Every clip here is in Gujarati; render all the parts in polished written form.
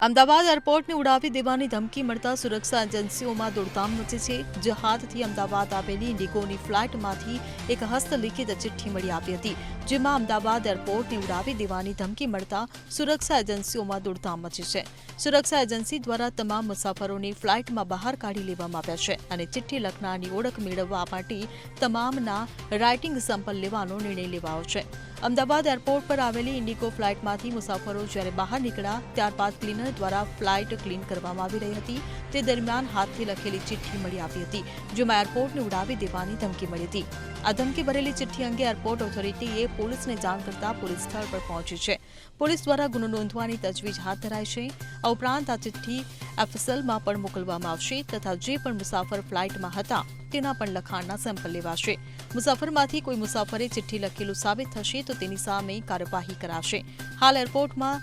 અમદાવાદ એરપોર્ટને ઉડાવી દેવાની ધમકી મળતા સુરક્ષા એજન્સીઓમાં દોડધામ મચી છે. જહાદથી અમદાવાદ આવેલી ઇન્ડિગોની ફ્લાઇટમાંથી એક હસ્તલિખિત ચિઠ્ઠી મળી આવી હતી, જેમાં અમદાવાદ એરપોર્ટને ઉડાવી દેવાની ધમકી મળતા સુરક્ષા એજન્સીઓમાં દોડધામ મચી છે. સુરક્ષા એજન્સી દ્વારા તમામ મુસાફરોને ફ્લાઇટમાં બહાર કાઢી લેવામાં આવ્યા છે અને ચિઠ્ઠી લખનારની ઓળખ મેળવવા માટે તમામના રાઇટિંગ સેમ્પલ લેવાનો નિર્ણય લેવાયો છે. અમદાવાદ એરપોર્ટ પર આવેલી ઇન્ડિગો ફ્લાઇટમાંથી મુસાફરો જ્યારે બહાર નીકળ્યા ત્યારબાદ ક્લીનર દ્વારા ફ્લાઇટ ક્લીન કરવામાં આવી રહી હતી. તે દરમિયાન હાથથી લખેલી ચિઠ્ઠી મળી આવી હતી, જેમાં એરપોર્ટને ઉડાવી દેવાની ધમકી મળી હતી. આ ધમકી ભરેલી ચિઠ્ઠી અંગે એરપોર્ટ ઓથોરિટીએ પોલીસને જાણ કરતા પોલીસ સ્થળ પર પહોંચી છે. પોલીસ દ્વારા ગુનો નોંધવાની તજવીજ હાથ ધરાઈ છે. આ ઉપરાંત આ ચિઠ્ઠી એફએસએલમાં પણ મોકલવામાં આવશે તથા જે પણ મુસાફર ફ્લાઇટમાં હતા તેના પણ લખાણના સેમ્પલ લેવાશે. મુસાફરમાંથી કોઈ મુસાફરે ચિઠ્ઠી લખેલું સાબિત થશે તો તેની સામે કાર્યવાહી કરાશે. હાલ એરપોર્ટમાં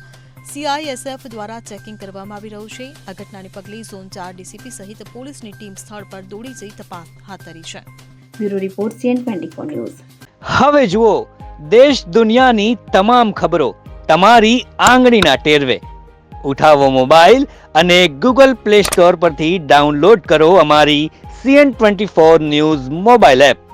CISF દ્વારા ચેકિંગ કરવામાં આવી રહ્યું છે. આ ઘટનાને પગલે ઝોન 4 ડીસીપી સહિત પોલીસની ટીમ સ્થળ પર દોડી જઈ તપાસ હાથ ધરી છે. Bureau report CN24 news. હવે જુઓ દેશ દુનિયાની તમામ ખબરો તમારી આંગળીના ટેરવે. ઉઠાવો મોબાઈલ અને Google Play Store પરથી ડાઉનલોડ કરો અમારી CN24 ન્યૂઝ મોબાઈલ એપ.